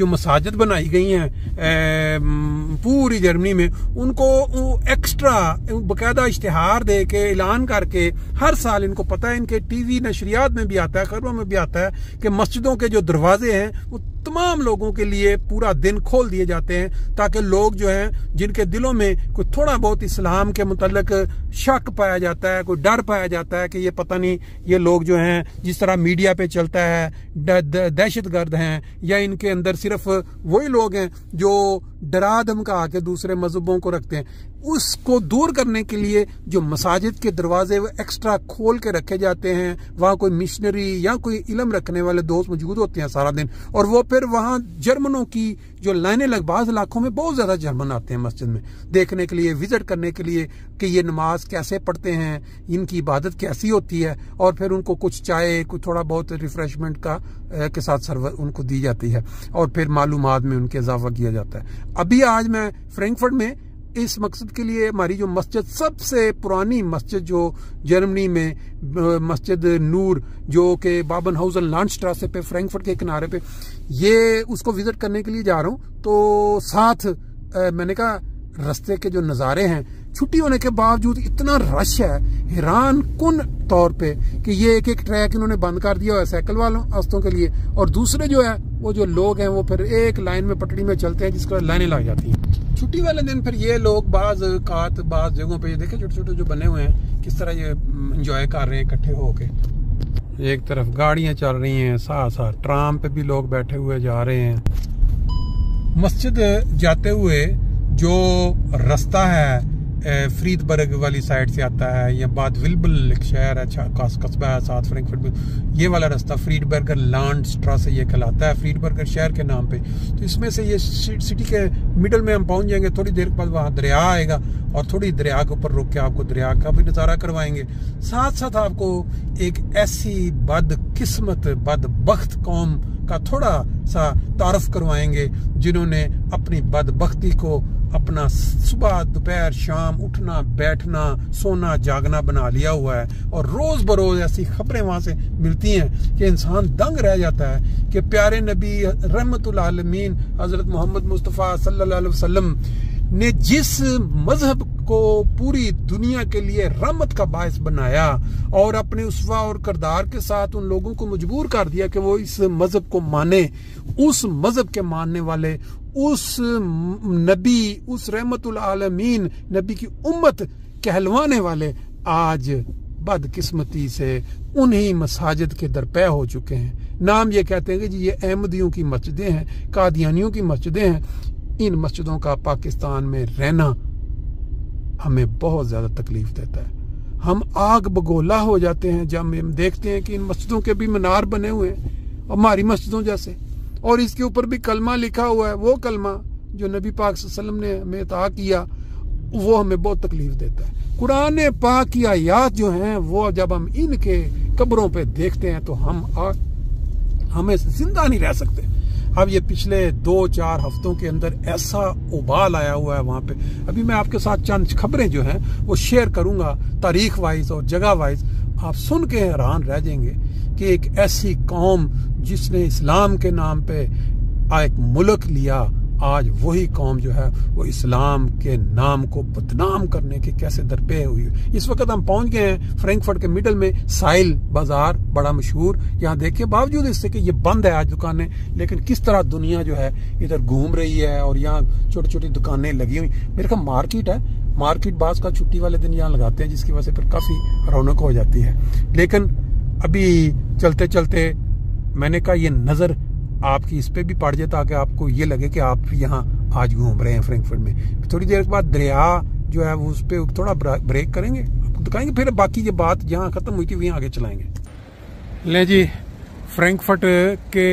जो मसाजिद बनाई गई हैं पूरी जर्मनी में, उनको एक्स्ट्रा बाकायदा इश्तिहार दे के ऐलान करके हर साल, इनको पता है, इनके टीवी नशरियात में भी आता है, खबरों में भी आता है कि मस्जिदों के जो दरवाजे हैं वो तमाम लोगों के लिए पूरा दिन खोल दिए जाते हैं, ताकि लोग जो हैं जिनके दिलों में कोई थोड़ा बहुत इस्लाम के मुतल्लिक शक पाया जाता है, कोई डर पाया जाता है कि ये पता नहीं ये लोग जो हैं जिस तरह मीडिया पे चलता है दहशतगर्द हैं, या इनके अंदर सिर्फ वही लोग हैं जो डरा धमका के दूसरे मजहबों को रखते हैं, उसको दूर करने के लिए जो मसाजिद के दरवाजे वो एक्स्ट्रा खोल के रखे जाते हैं। वहाँ कोई मिशनरी या कोई इल्म रखने वाले दोस्त मौजूद होते हैं सारा दिन, और वो फिर वहाँ जर्मनों की जो लाइनें लग, बाज़ इलाकों में बहुत ज्यादा जर्मन आते हैं मस्जिद में देखने के लिए, विजिट करने के लिए कि ये नमाज कैसे पढ़ते हैं, इनकी इबादत कैसी होती है, और फिर उनको कुछ चाय, कुछ थोड़ा बहुत रिफ्रेशमेंट का के साथ सर्व उनको दी जाती है, और फिर मालूमात में उनके इजाफा किया जाता है। अभी आज मैं फ्रैंकफर्ट में इस मकसद के लिए, हमारी जो मस्जिद, सबसे पुरानी मस्जिद जो जर्मनी में, मस्जिद नूर, जो कि बाबनहाउजन लांडस्ट्रासे पे फ्रैंकफर्ट के किनारे पे, ये उसको विजिट करने के लिए जा रहा हूँ। तो साथ मैंने कहा रास्ते के जो नज़ारे हैं, छुट्टी होने के बावजूद इतना रश है हैरान कुन तौर पे कि ये एक एक ट्रैक इन्होंने बंद कर दिया है साइकिल वालों रास्तों के लिए, और दूसरे जो है वो जो लोग हैं वो फिर एक लाइन में पटड़ी में चलते हैं, जिसका लाइनें लग जाती हैं। छुट्टी वाले दिन फिर ये लोग बाज जगहों पे ये देखे छोटे छोटे जो बने हुए हैं किस तरह ये एंजॉय कर रहे हैं इकट्ठे होके। एक तरफ गाड़ियां चल रही हैं, साथ साथ ट्राम पे भी लोग बैठे हुए जा रहे हैं। मस्जिद जाते हुए जो रास्ता है फ्रीडबर्ग वाली साइड से आता है, या बाद विल्बल एक शहर है, अच्छा कस्बा है साथ फ्रैंकफर्ट में, ये वाला रास्ता फ्रीडबर्गर लांडस्ट्रासे ये कहलाता है, फ्रीडबर्गर शहर के नाम पे। तो इसमें से ये सिटी के मिडल में हम पहुंच जाएंगे, थोड़ी देर बाद वहाँ दरिया आएगा, और थोड़ी दरिया के ऊपर रुक के आपको दरिया का भी नज़ारा करवाएंगे। साथ साथ आपको एक ऐसी बदकिस्मत बदबख्त कौम का थोड़ा सा तारफ करवाएंगे जिन्होंने अपनी बदबख्ती को अपना सुबह दोपहर शाम उठना बैठना सोना जागना बना लिया हुआ है, और रोज बरोज ऐसी खबरें वहां से मिलती हैं कि इंसान दंग रह जाता है कि प्यारे नबी रहमतुल आलमीन हजरत मोहम्मद मुस्तफ़ा सल्लल्लाहु अलैहि वसल्लम ने जिस मजहब को पूरी दुनिया के लिए रहमत का बायस बनाया, और अपने उसवा और किरदार के साथ उन लोगों को मजबूर कर दिया कि वो इस मजहब को माने, उस मजहब के मानने वाले, उस नबी, उस रहमतुल आलमीन नबी की उम्मत कहलवाने वाले आज बदकिस्मती से उन्हीं मसाजिद के दरपे हो चुके हैं। नाम ये कहते हैं कि जी ये अहमदियों की मस्जिदें हैं, कादियानियों की मस्जिदें हैं। इन मस्जिदों का पाकिस्तान में रहना हमें बहुत ज्यादा तकलीफ देता है। हम आग बगोला हो जाते हैं जब हम देखते हैं कि इन मस्जिदों के भी मीनार बने हुए हैं हमारी मस्जिदों जैसे, और इसके ऊपर भी कलमा लिखा हुआ है, वो कलमा जो नबी पाक सल्लल्लाहु अलैहि वसल्लम ने हमें अता किया, वो हमें बहुत तकलीफ देता है। कुरान पाक की आयात जो हैं वो जब हम इनके कब्रों पे देखते हैं तो हमें जिंदा नहीं रह सकते। अब ये पिछले 2-4 हफ्तों के अंदर ऐसा उबाल आया हुआ है वहां पे। अभी मैं आपके साथ चंद खबरें जो हैं वो शेयर करूंगा तारीख वाइज और जगह वाइज, आप सुन के हैरान रह जाएंगे कि एक ऐसी कौम जिसने इस्लाम के नाम पे एक मुल्क लिया, आज वही कौम जो है वो इस्लाम के नाम को बदनाम करने के कैसे दरपे हुई। इस वक्त हम पहुंच गए हैं फ्रैंकफर्ट के मिडल में, साइल बाजार बड़ा मशहूर। यहाँ देखिए बावजूद इससे कि ये बंद है आज दुकानें, लेकिन किस तरह दुनिया जो है इधर घूम रही है, और यहाँ छोटी छोटी दुकानें लगी हुई। मेरे ख्याल मार्केट है, मार्केट बास का छुट्टी वाले दिन यहाँ लगाते हैं, जिसकी वजह से फिर काफी रौनक हो जाती है। लेकिन अभी चलते चलते मैंने कहा ये नजर आपकी इस पे भी पड़ जाए ताकि आपको ये लगे कि आप यहाँ आज घूम रहे हैं फ्रैंकफर्ट में। थोड़ी देर के बाद दरिया जो है वो उस पर थोड़ा ब्रेक करेंगे, आपको दिखाएंगे, फिर बाकी ये बात जहाँ खत्म हुई थी वहीं आगे चलाएंगे। ले जी, फ्रैंकफर्ट के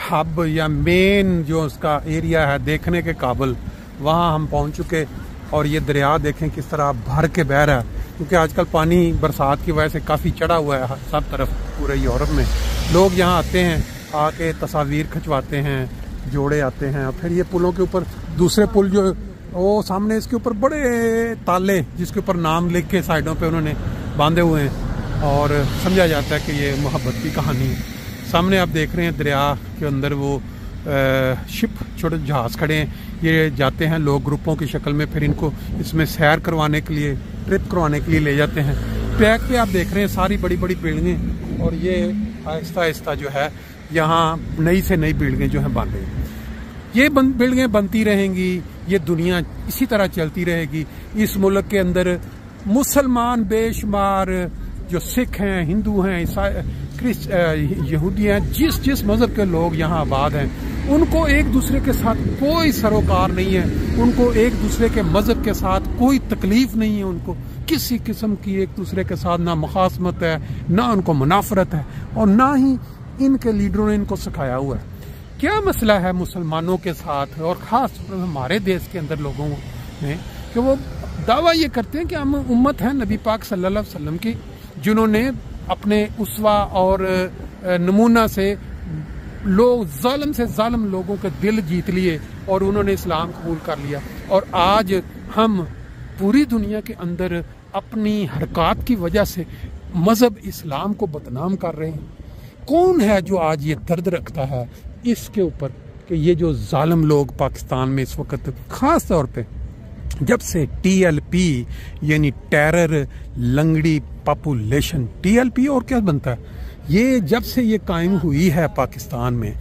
हब या मेन जो उसका एरिया है देखने के काबिल, वहाँ हम पहुँच चुके, और ये दरिया देखें किस तरह भर के बह रहा है, क्योंकि आजकल पानी बरसात की वजह से काफ़ी चढ़ा हुआ है सब तरफ पूरे यूरोप में। लोग यहाँ आते हैं, आके तस्वीर खिंचवाते हैं, जोड़े आते हैं, और फिर ये पुलों के ऊपर दूसरे पुल जो वो सामने इसके ऊपर बड़े ताले जिसके ऊपर नाम लिख के साइडों पे उन्होंने बांधे हुए हैं, और समझा जाता है कि ये मोहब्बत की कहानी है। सामने आप देख रहे हैं दरिया के अंदर वो शिप, छोटे जहाज़ खड़े हैं, ये जाते हैं लोग ग्रुपों की शक्ल में, फिर इनको इसमें सैर करवाने के लिए, ट्रिप करवाने के लिए ले जाते हैं। पैक पे आप देख रहे हैं सारी बड़ी बड़ी बिल्डिंगें, और ये आहिस्ता आहिस्ता जो है यहाँ नई से नई बिल्डिंगें जो हैं बन रही हैं। ये बिल्डिंगें बनती रहेंगी, ये दुनिया इसी तरह चलती रहेगी। इस मुल्क के अंदर मुसलमान बेशुमार, जो सिख हैं, हिंदू हैं, यहूदी हैं, जिस मज़हब के लोग यहाँ आबाद हैं, उनको एक दूसरे के साथ कोई सरोकार नहीं है, उनको एक दूसरे के मज़हब के साथ कोई तकलीफ नहीं है, उनको किसी किस्म की एक दूसरे के साथ ना मुखासमत है, ना उनको मुनाफरत है, और ना ही इनके लीडरों ने इनको सिखाया हुआ है। क्या मसला है मुसलमानों के साथ और ख़ास हमारे देश के अंदर लोगों में कि वो दावा ये करते हैं कि हम उम्मत हैं नबी पाक सल्लल्लाहु अलैहि वसल्लम की, जिन्होंने अपने उस्वा और नमूना से लोग जालिम से जालिम लोगों के दिल जीत लिए और उन्होंने इस्लाम कबूल कर लिया। और आज हम पूरी दुनिया के अंदर अपनी हरकत की वजह से मज़हब इस्लाम को बदनाम कर रहे हैं। कौन है जो आज ये दर्द रखता है इसके ऊपर कि ये जो जालिम लोग पाकिस्तान में इस वक्त ख़ास तौर पे जब से TLP यानी टेरर लंगड़ी पॉपुलेशन, TLP और क्या बनता है, ये जब से ये कायम हुई है पाकिस्तान में,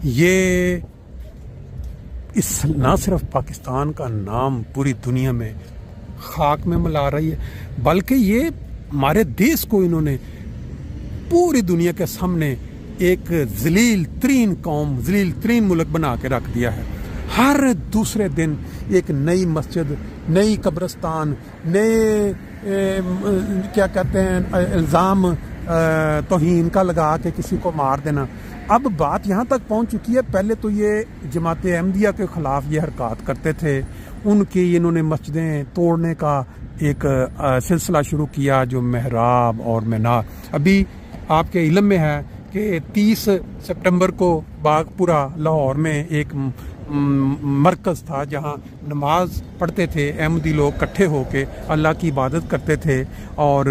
ये इस ना सिर्फ पाकिस्तान का नाम पूरी दुनिया में खाक में मिला रही है, बल्कि ये हमारे देश को इन्होंने पूरी दुनिया के सामने एक जलील तरीन कौम, जलील तरीन मुल्क बना के रख दिया है। हर दूसरे दिन एक नई मस्जिद, नई कब्रिस्तान, नए क्या कहते हैं इल्ज़ाम तौहीन का लगा के किसी को मार देना। अब बात यहाँ तक पहुँच चुकी है, पहले तो ये जमात अहमदिया के ख़िलाफ़ ये हरकत करते थे, उनकी इन्होंने मस्जिदें तोड़ने का एक सिलसिला शुरू किया, जो महराब और मीनार। अभी आपके इल्म में है कि 30 सितंबर को बागपुरा लाहौर में एक मरकज़ था जहाँ नमाज पढ़ते थे, अहमदी लोग इकट्ठे होके अल्लाह की इबादत करते थे और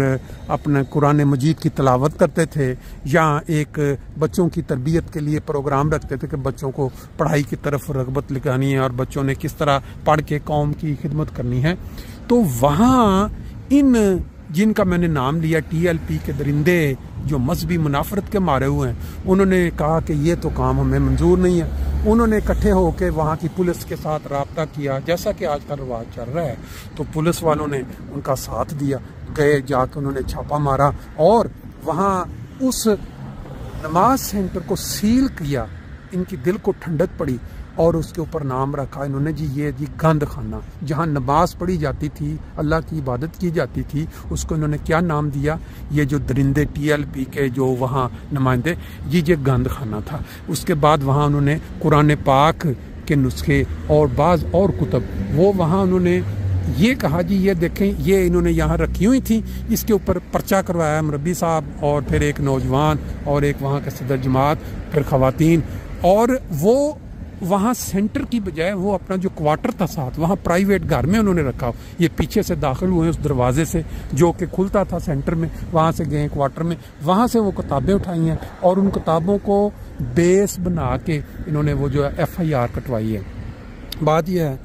अपने कुरान मजीद की तिलावत करते थे। यहाँ एक बच्चों की तरबियत के लिए प्रोग्राम रखते थे कि बच्चों को पढ़ाई की तरफ रग़बत लगानी है और बच्चों ने किस तरह पढ़ के कौम की खिदमत करनी है। तो वहाँ इन जिनका मैंने नाम लिया TLP के दरिंदे जो मजहबी मुनाफरत के मारे हुए हैं, उन्होंने कहा कि ये तो काम हमें मंजूर नहीं है। उन्होंने इकट्ठे होकर वहाँ की पुलिस के साथ रब्ता किया, जैसा कि आज का रिवाज चल रहा है। तो पुलिस वालों ने उनका साथ दिया, गए जाकर उन्होंने छापा मारा और वहाँ उस नमाज सेंटर को सील किया। इनकी दिल को ठंडक पड़ी और उसके ऊपर नाम रखा इन्होंने जी, ये जी गंद खाना, जहाँ नमाज पढ़ी जाती थी, अल्लाह की इबादत की जाती थी, उसको इन्होंने क्या नाम दिया, ये जो दरिंदे TLP के जो वहाँ नुमाइंदे, ये गंद खाना था। उसके बाद वहाँ उन्होंने कुरान पाक के नुस्खे और बाज़ और कुतब वो वहाँ उन्होंने ये कहा जी ये देखें, ये इन्होंने यहाँ रखी हुई थी, इसके ऊपर पर्चा करवाया मुरब्बी साहब और फिर एक नौजवान और एक वहाँ के सदर जमात, फिर ख़वातीन, और वो वहाँ सेंटर की बजाय वो अपना जो क्वार्टर था साथ, वहाँ प्राइवेट घर में उन्होंने रखा। ये पीछे से दाखिल हुए उस दरवाजे से जो कि खुलता था सेंटर में, वहाँ से गए क्वार्टर में, वहाँ से वो किताबें उठाई हैं और उन किताबों को बेस बना के इन्होंने वो जो FIR कटवाई है। बात यह है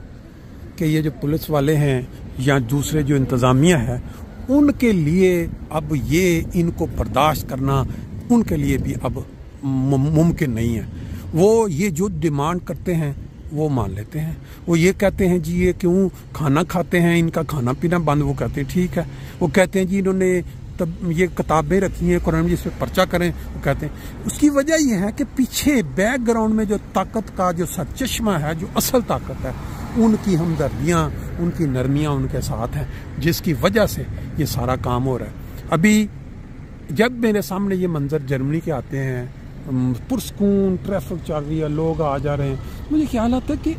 कि ये जो पुलिस वाले हैं या दूसरे जो इंतज़ामिया है, उनके लिए अब ये इनको बर्दाश्त करना उनके लिए भी अब मुमकिन नहीं है। वो ये जो डिमांड करते हैं वो मान लेते हैं। वो ये कहते हैं जी ये क्यों खाना खाते हैं, इनका खाना पीना बंद, वो कहते हैं ठीक है। वो कहते हैं जी इन्होंने तब ये किताबें रखी हैं कुरान जिस पर पर्चा करें, वो कहते हैं। उसकी वजह यह है कि पीछे बैकग्राउंड में जो ताकत का जो सरचश्मा है, जो असल ताकत है, उनकी हमदर्दियाँ, उनकी नरमियाँ उनके साथ हैं, जिसकी वजह से ये सारा काम हो रहा है। अभी जब मेरे सामने ये मंजर जर्मनी के आते हैं, पुरस्कून ट्रैफिक चल रही है, लोग आ जा रहे हैं, मुझे ख्याल आता है कि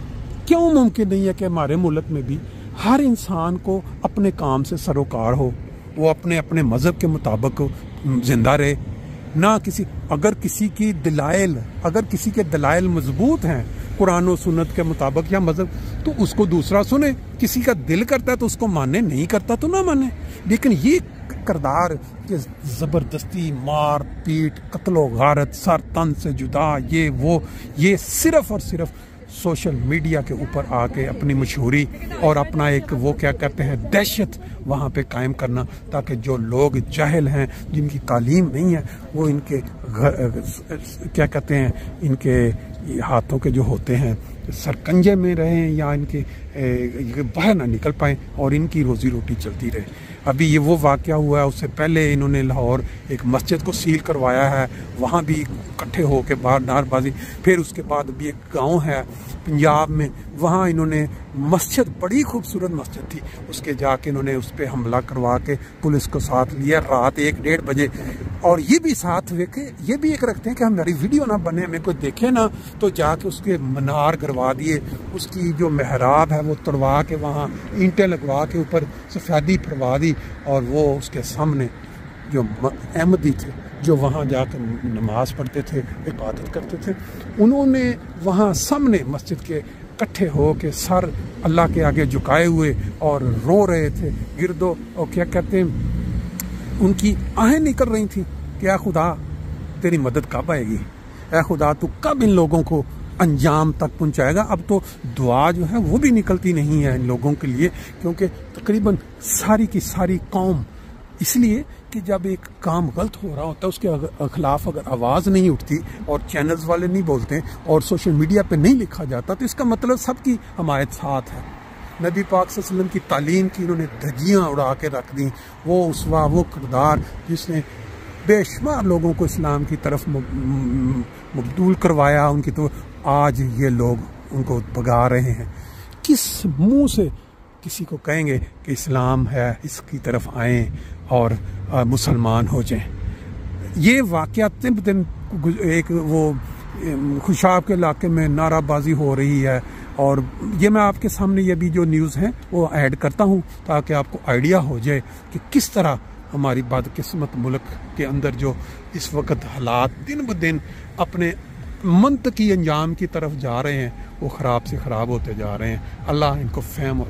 क्यों मुमकिन नहीं है कि हमारे मुल्क में भी हर इंसान को अपने काम से सरोकार हो, वो अपने अपने मज़हब के मुताबिक जिंदा रहे, ना किसी अगर किसी के दलाइल मजबूत हैं कुरान और सुन्नत के मुताबिक या मज़हब, तो उसको दूसरा सुने। किसी का दिल करता है तो उसको माने, नहीं करता तो ना माने। लेकिन ये किरदार के ज़बरदस्ती मार पीट कत्लो गारत सर तन से जुदा ये वो, ये सिर्फ़ और सिर्फ सोशल मीडिया के ऊपर आके अपनी मशहूरी और अपना एक वो क्या कहते हैं दहशत वहाँ पे कायम करना, ताकि जो लोग जाहिल हैं जिनकी तालीम नहीं है वो इनके क्या कहते हैं इनके हाथों के जो होते हैं सरकंजे में रहें या इनके बाहर ना निकल पाएँ और इनकी रोज़ी रोटी चलती रहे। अभी ये वो वाक़या हुआ है, उससे पहले इन्होंने लाहौर एक मस्जिद को सील करवाया है, वहाँ भी इकट्ठे हो के बाहर नारबाजी। फिर उसके बाद भी एक गांव है पंजाब में, वहाँ इन्होंने मस्जिद, बड़ी खूबसूरत मस्जिद थी, उसके जाके इन्होंने उस पर हमला करवा के पुलिस को साथ लिया रात 1-1:30 बजे। और ये भी साथ देखे, ये भी एक रखते हैं कि हमारी वीडियो ना बने, हमें कोई देखे ना, तो जाके उसके मीनार गिरवा दिए, उसकी जो मेहराब है वो तोड़वा के वहाँ ईंटें लगवा के ऊपर सफ़ेदी फरवा दी। और वो उसके सामने जो अहमदी थे जो वहाँ जाकर नमाज पढ़ते थे, इबादत करते थे, उन्होंने वहाँ सामने मस्जिद के इकट्ठे हो के सर अल्लाह के आगे झुकाए हुए और रो रहे थे गिरदो, और क्या कहते हैं उनकी आहें निकल रही थी कि या खुदा तेरी मदद कब आएगी, या खुदा तू कब इन लोगों को अंजाम तक पहुंचाएगा। अब तो दुआ जो है वो भी निकलती नहीं है इन लोगों के लिए, क्योंकि तकरीबन सारी की सारी कौम, इसलिए कि जब एक काम गलत हो रहा होता है उसके खिलाफ अगर आवाज़ नहीं उठती और चैनल्स वाले नहीं बोलते और सोशल मीडिया पे नहीं लिखा जाता, तो इसका मतलब सबकी हमायत साथ है। नबी पाक सल्लल्लाहु अलैहि वसल्लम की तालीम की इन्होंने धज्जियाँ उड़ा के रख दी, वो उसवा, वो किरदार जिसने बेशुमार लोगों को इस्लाम की तरफ मबदूल करवाया, उनकी तो आज ये लोग उनको भगा रहे हैं। किस मुंह से किसी को कहेंगे कि इस्लाम है, इसकी तरफ आएँ और मुसलमान हो जाएं। ये वाक़या दिन दिन एक वो खुशाब के इलाके में नाराबाजी हो रही है, और ये मैं आपके सामने ये भी जो न्यूज़ हैं वो ऐड करता हूँ ताकि आपको आइडिया हो जाए कि किस तरह हमारी बदकिस्मत मुल्क के अंदर जो इस वक्त हालात दिन ब दिन अपने मंतकी अंजाम की तरफ जा रहे हैं, वो ख़राब से ख़राब होते जा रहे हैं। अल्लाह इनको फ़हम और